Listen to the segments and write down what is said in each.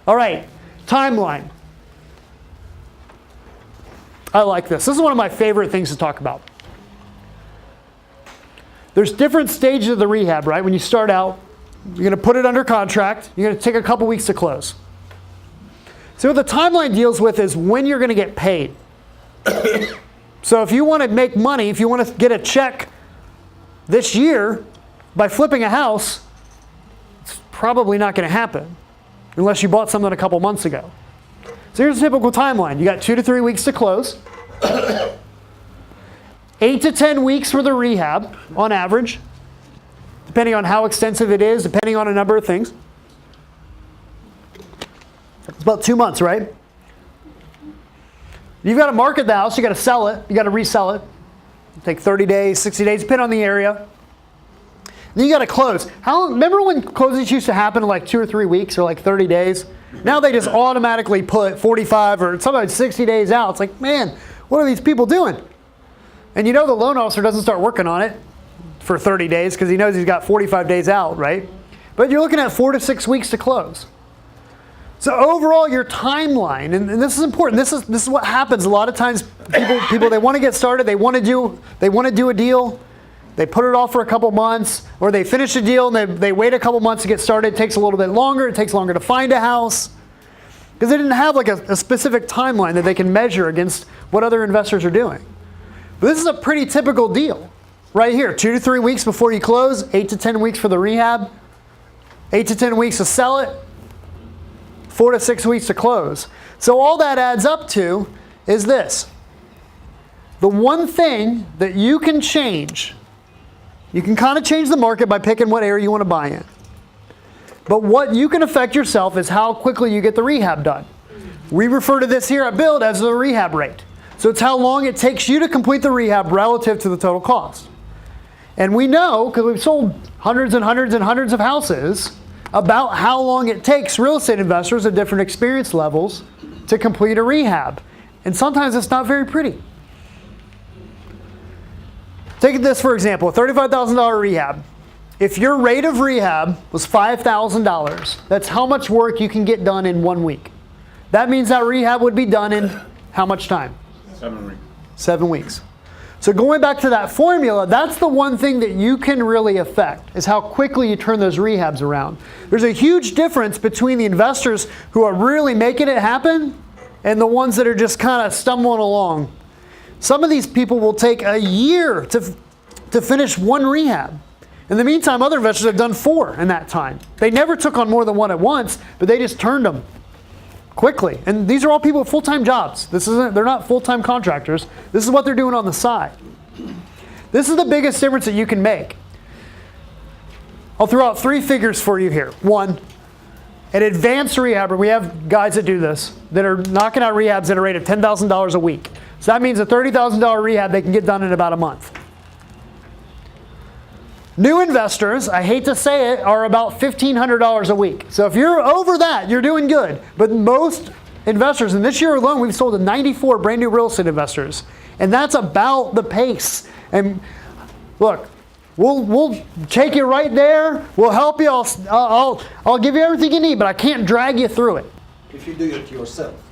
All right, timeline. I like this. This is one of my favorite things to talk about. There's different stages of the rehab, right? When you start out, you're going to put it under contract. You're going to take a couple weeks to close. So what the timeline deals with is when you're going to get paid. So if you want to make money, if you want to get a check this year by flipping a house, it's probably not going to happen unless you bought something a couple months ago. So here's a typical timeline. You got 2 to 3 weeks to close. 8 to 10 weeks for the rehab on average, depending on how extensive it is, depending on a number of things. It's about 2 months, right? You've got to market the house, you got to sell it, you got to resell it. It'll take 30 days, 60 days, depending on the area. Then you got to close. Remember when closings used to happen in like 2 or 3 weeks or like 30 days? Now they just automatically put 45 or sometimes 60 days out. It's like, man, what are these people doing? And you know the loan officer doesn't start working on it for 30 days because he knows he's got 45 days out, right? But you're looking at 4 to 6 weeks to close. So overall, your timeline, and this is important. This is what happens a lot of times. People they want to get started. They want to do a deal. They put it off for a couple months, or they finish a deal and they wait a couple months to get started. It takes a little bit longer. It takes longer to find a house because they didn't have like a specific timeline that they can measure against what other investors are doing. But this is a pretty typical deal right here. 2 to 3 weeks before you close, 8 to 10 weeks for the rehab, 8 to 10 weeks to sell it, 4 to 6 weeks to close. So all that adds up to is this. The one thing that you can change, you can kind of change the market by picking what area you want to buy in. But what you can affect yourself is how quickly you get the rehab done. We refer to this here at Build as the rehab rate. So it's how long it takes you to complete the rehab relative to the total cost. And we know, because we've sold hundreds and hundreds and hundreds of houses, about how long it takes real estate investors at different experience levels to complete a rehab. And sometimes it's not very pretty. Take this for example, a $35,000 rehab. If your rate of rehab was $5,000, that's how much work you can get done in 1 week. That means that rehab would be done in how much time? 7 weeks. 7 weeks. So going back to that formula, that's the one thing that you can really affect, is how quickly you turn those rehabs around. There's a huge difference between the investors who are really making it happen and the ones that are just kind of stumbling along. Some of these people will take a year to finish one rehab. In the meantime, other investors have done 4 in that time. They never took on more than one at once, but they just turned them quickly. And these are all people with full-time jobs. They're not full-time contractors. This is what they're doing on the side. This is the biggest difference that you can make. I'll throw out 3 figures for you here. 1, an advanced rehabber, we have guys that do this, that are knocking out rehabs at a rate of $10,000 a week. So that means a $30,000 rehab they can get done in about a month. New investors, I hate to say it, are about $1,500 a week. So if you're over that, you're doing good. But most investors, and this year alone, we've sold to 94 brand new real estate investors. And that's about the pace. And look, we'll take you right there. We'll help you. I'll give you everything you need, but I can't drag you through it. If you do it yourself.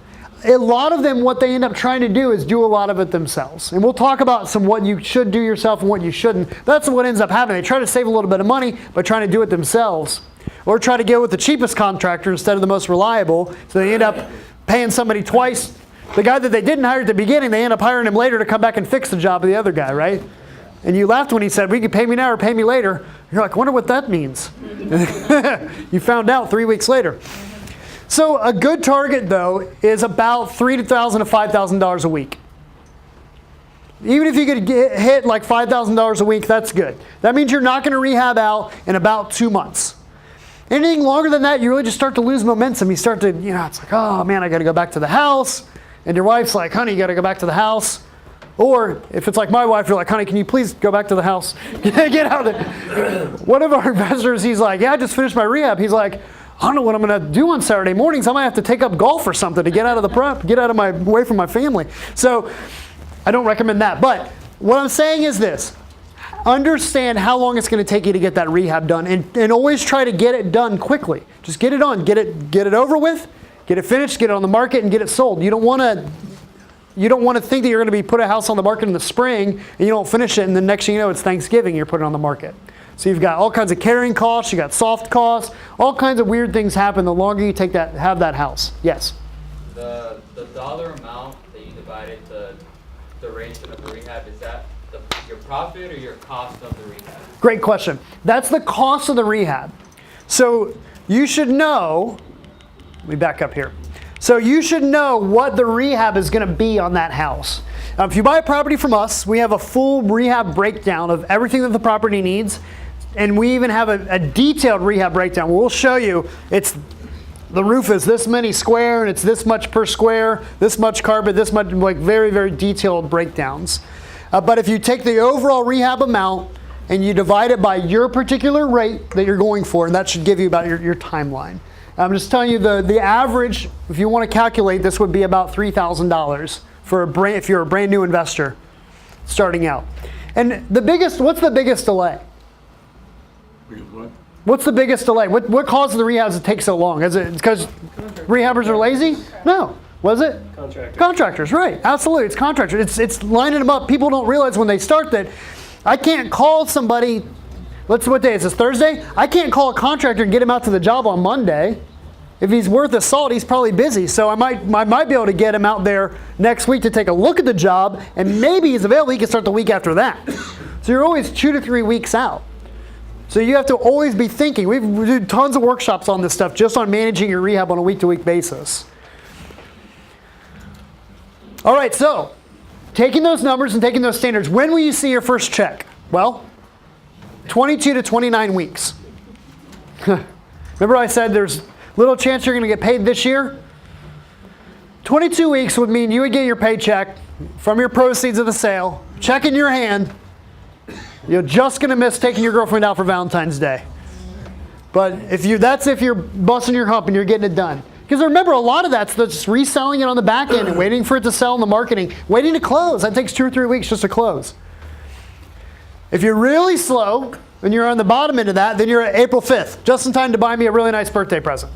A lot of them, what they end up trying to do is do a lot of it themselves. And we'll talk about what you should do yourself and what you shouldn't. That's what ends up happening. They try to save a little bit of money by trying to do it themselves. Or try to go with the cheapest contractor instead of the most reliable. So they end up paying somebody twice. The guy that they didn't hire at the beginning, they end up hiring him later to come back and fix the job of the other guy, right? And you laughed when he said, "We can pay me now or pay me later." You're like, I wonder what that means. You found out 3 weeks later. So a good target, though, is about $3,000 to $5,000 a week. Even if you could hit like $5,000 a week, that's good. That means you're not going to rehab out in about 2 months. Anything longer than that, you really just start to lose momentum. You start to, it's like, oh man, I got to go back to the house. And your wife's like, honey, you got to go back to the house. Or if it's like my wife, you're like, honey, can you please go back to the house? Get out of there. One of our investors, he's like, yeah, I just finished my rehab. He's like, I don't know what I'm going to do on Saturday mornings. I might have to take up golf or something to get out of the prep, get out of away from my family. So I don't recommend that. But what I'm saying is this. understand how long it's going to take you to get that rehab done, and always try to get it done quickly. Just get it on, get it over with, get it finished, get it on the market, and get it sold. You don't want to think that you're going to be put a house on the market in the spring and you don't finish it, and the next thing you know, it's Thanksgiving, you're putting it on the market. So you've got all kinds of carrying costs, you got soft costs, all kinds of weird things happen the longer you have that house. Yes? The dollar amount that you divided the duration of the rehab, is that your profit or your cost of the rehab? Great question. That's the cost of the rehab. So you should know, let me back up here. So you should know what the rehab is going to be on that house. If you buy a property from us, we have a full rehab breakdown of everything that the property needs. And we even have a detailed rehab breakdown. We'll show you the roof is this many square and it's this much per square, this much carpet, this much, like very, very detailed breakdowns. But if you take the overall rehab amount and you divide it by your particular rate that you're going for, and that should give you about your timeline. I'm just telling you the average, if you want to calculate, this would be about $3,000 if you're a brand new investor starting out. And what's the biggest delay? What? What's the biggest delay? What causes the rehabs to take so long? Is it because rehabbers are lazy? No. Was it? Contractors. Contractors, right. Absolutely. It's contractors. It's lining them up. People don't realize when they start that I can't call somebody, what day is this, Thursday? I can't call a contractor and get him out to the job on Monday. If he's worth his salt, he's probably busy. So I might be able to get him out there next week to take a look at the job, and maybe he's available. He can start the week after that. So you're always 2 to 3 weeks out. So you have to always be thinking. We do tons of workshops on this stuff, just on managing your rehab on a week-to-week basis. All right, so taking those numbers and taking those standards, when will you see your first check? Well, 22 to 29 weeks. Remember I said there's little chance you're going to get paid this year? 22 weeks would mean you would get your paycheck from your proceeds of the sale, check in your hand. You're just going to miss taking your girlfriend out for Valentine's Day. But that's if you're busting your hump and you're getting it done. Because remember, a lot of that's just reselling it on the back end and waiting for it to sell in the marketing, waiting to close. That takes 2 or 3 weeks just to close. If you're really slow and you're on the bottom end of that, then you're at April 5th, just in time to buy me a really nice birthday present.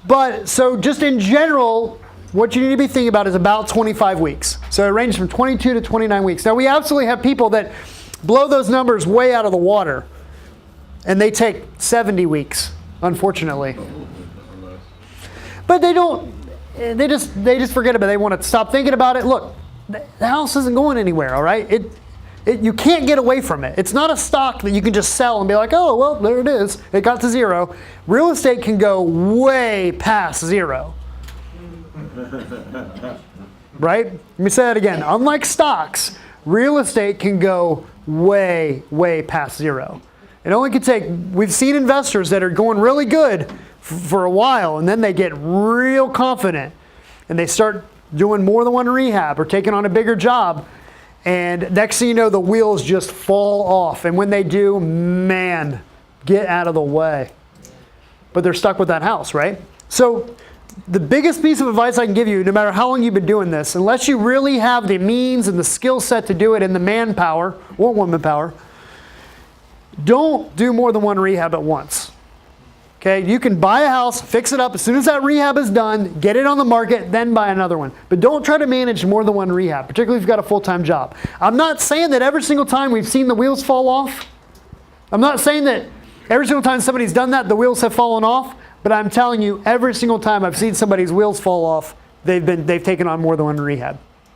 But so just in general, what you need to be thinking about is about 25 weeks. So it ranges from 22 to 29 weeks. Now we absolutely have people that blow those numbers way out of the water, and they take 70 weeks, unfortunately. But they just forget about it. They want to stop thinking about it. Look, the house isn't going anywhere, all right? You can't get away from it. It's not a stock that you can just sell and be like, oh, well, there it is. It got to zero. Real estate can go way past zero. Right? Let me say that again. Unlike stocks, real estate can go way, way past zero. It only could take, we've seen investors that are going really good for a while, and then they get real confident, and they start doing more than one rehab or taking on a bigger job, and next thing you know, the wheels just fall off. And when they do, man, get out of the way. But they're stuck with that house, right? So the biggest piece of advice I can give you, no matter how long you've been doing this, unless you really have the means and the skill set to do it and the manpower or woman power, don't do more than one rehab at once. Okay, you can buy a house, fix it up. As soon as that rehab is done, get it on the market, then buy another one. But don't try to manage more than one rehab, particularly if you've got a full-time job. I'm not saying that every single time we've seen the wheels fall off. I'm not saying that every single time somebody's done that, the wheels have fallen off. But I'm telling you, every single time I've seen somebody's wheels fall off, they've taken on more than one rehab.